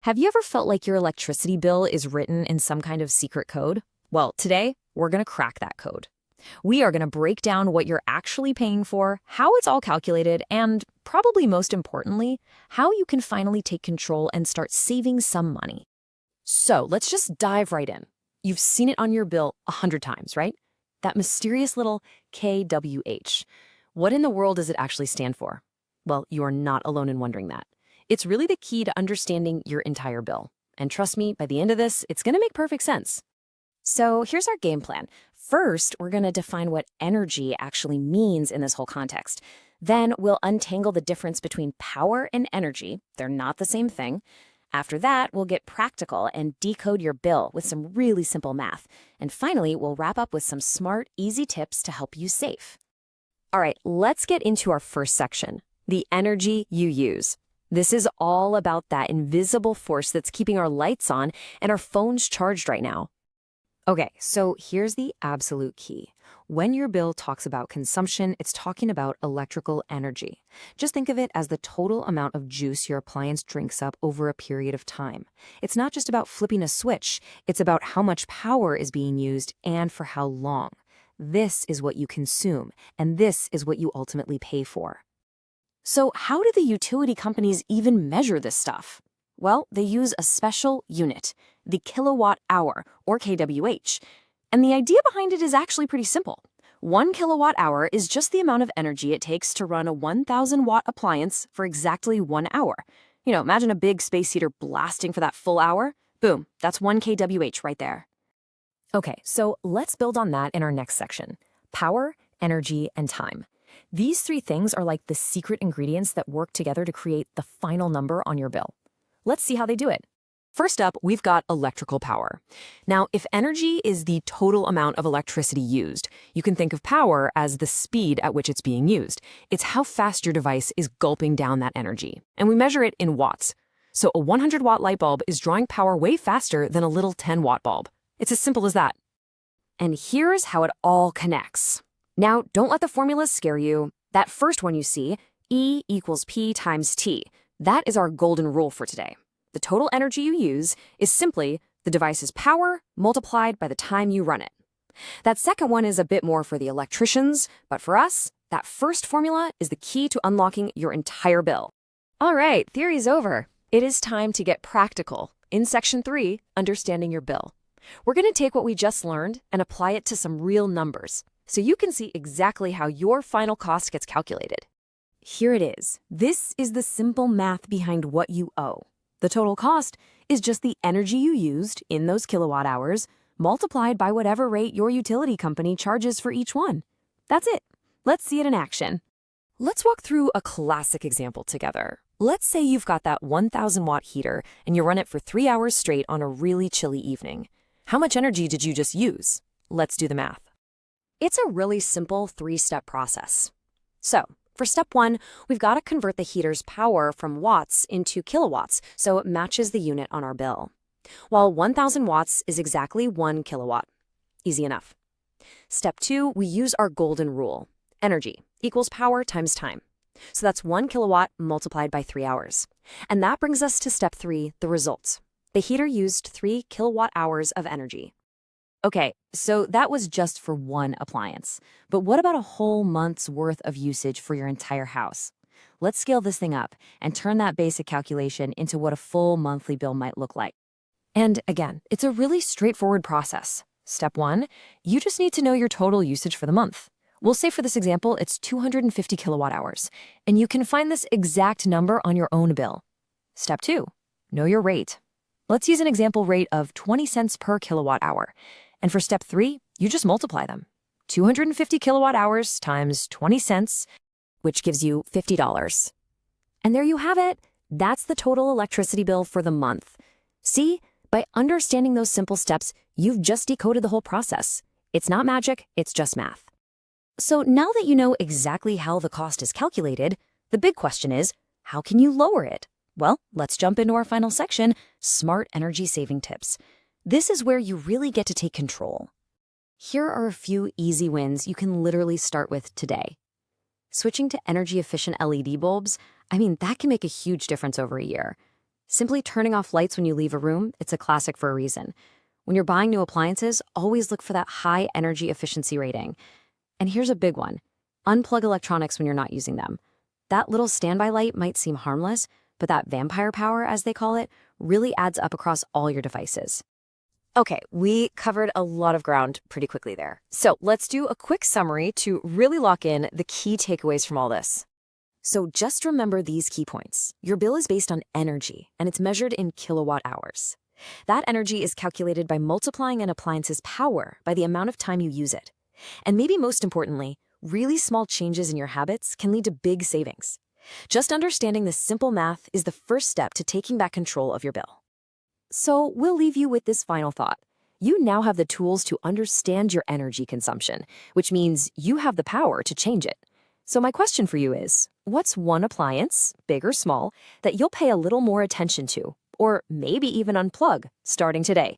Have you ever felt like your electricity bill is written in some kind of secret code? Well, today, we're going to crack that code. We are going to break down what you're actually paying for, how it's all calculated, and probably most importantly, how you can finally take control and start saving some money. So let's just dive right in. You've seen it on your bill 100 times, right? That mysterious little KWH. What in the world does it actually stand for? Well, you are not alone in wondering that. It's really the key to understanding your entire bill. And trust me, by the end of this, it's going to make perfect sense. So here's our game plan. First, we're going to define what energy actually means in this whole context. Then we'll untangle the difference between power and energy. They're not the same thing. After that, we'll get practical and decode your bill with some really simple math. And finally, we'll wrap up with some smart, easy tips to help you save. All right, let's get into our first section, the energy you use. This is all about that invisible force that's keeping our lights on and our phones charged right now. Okay, so here's the absolute key. When your bill talks about consumption, it's talking about electrical energy. Just think of it as the total amount of juice your appliance drinks up over a period of time. It's not just about flipping a switch, it's about how much power is being used and for how long. This is what you consume, and this is what you ultimately pay for. So how do the utility companies even measure this stuff? Well, they use a special unit, the kilowatt hour, or kWh. And the idea behind it is actually pretty simple. 1 kilowatt hour is just the amount of energy it takes to run a 1,000-watt appliance for exactly 1 hour. Imagine a big space heater blasting for that full hour. Boom, that's 1 kWh right there. Okay, so let's build on that in our next section. Power, energy, and time. These three things are like the secret ingredients that work together to create the final number on your bill. Let's see how they do it. First up, we've got electrical power. Now, if energy is the total amount of electricity used, you can think of power as the speed at which it's being used. It's how fast your device is gulping down that energy. And we measure it in watts. So a 100-watt light bulb is drawing power way faster than a little 10-watt bulb. It's as simple as that. And here's how it all connects. Now, don't let the formulas scare you. That first one you see, E equals P times T, that is our golden rule for today. The total energy you use is simply the device's power multiplied by the time you run it. That second one is a bit more for the electricians, but for us, that first formula is the key to unlocking your entire bill. All right, theory's over. It is time to get practical. In Section 3, Understanding Your Bill. We're going to take what we just learned and apply it to some real numbers, so you can see exactly how your final cost gets calculated. Here it is. This is the simple math behind what you owe. The total cost is just the energy you used in those kilowatt hours multiplied by whatever rate your utility company charges for each one. That's it. Let's see it in action. Let's walk through a classic example together. Let's say you've got that 1,000-watt heater and you run it for 3 hours straight on a really chilly evening. How much energy did you just use? Let's do the math. It's a really simple 3-step process. So, for step 1, we've got to convert the heater's power from watts into kilowatts so it matches the unit on our bill. While 1,000 watts is exactly 1 kilowatt. Easy enough. Step 2, we use our golden rule. Energy equals power times time. So that's 1 kilowatt multiplied by 3 hours. And that brings us to step 3, the results. The heater used 3 kilowatt hours of energy. Okay, so that was just for one appliance. But what about a whole month's worth of usage for your entire house? Let's scale this thing up and turn that basic calculation into what a full monthly bill might look like. And again, it's a really straightforward process. Step 1, you just need to know your total usage for the month. We'll say for this example, it's 250 kilowatt hours, and you can find this exact number on your own bill. Step 2, know your rate. Let's use an example rate of 20 cents per kilowatt hour. And for step 3, you just multiply them. 250 kilowatt hours times 20 cents, which gives you $50. And there you have it. That's the total electricity bill for the month. See, by understanding those simple steps, you've just decoded the whole process. It's not magic, it's just math. So now that you know exactly how the cost is calculated, the big question is, how can you lower it? Well, let's jump into our final section, Smart Energy Saving Tips. This is where you really get to take control. Here are a few easy wins you can literally start with today. Switching to energy-efficient LED bulbs, that can make a huge difference over a year. Simply turning off lights when you leave a room, it's a classic for a reason. When you're buying new appliances, always look for that high energy efficiency rating. And here's a big one. Unplug electronics when you're not using them. That little standby light might seem harmless, but that vampire power, as they call it, really adds up across all your devices. Okay, we covered a lot of ground pretty quickly there. So let's do a quick summary to really lock in the key takeaways from all this. So just remember these key points. Your bill is based on energy, and it's measured in kilowatt hours. That energy is calculated by multiplying an appliance's power by the amount of time you use it. And maybe most importantly, really small changes in your habits can lead to big savings. Just understanding this simple math is the first step to taking back control of your bill. So we'll leave you with this final thought. You now have the tools to understand your energy consumption, which means you have the power to change it. So my question for you is, what's one appliance, big or small, that you'll pay a little more attention to, or maybe even unplug, starting today?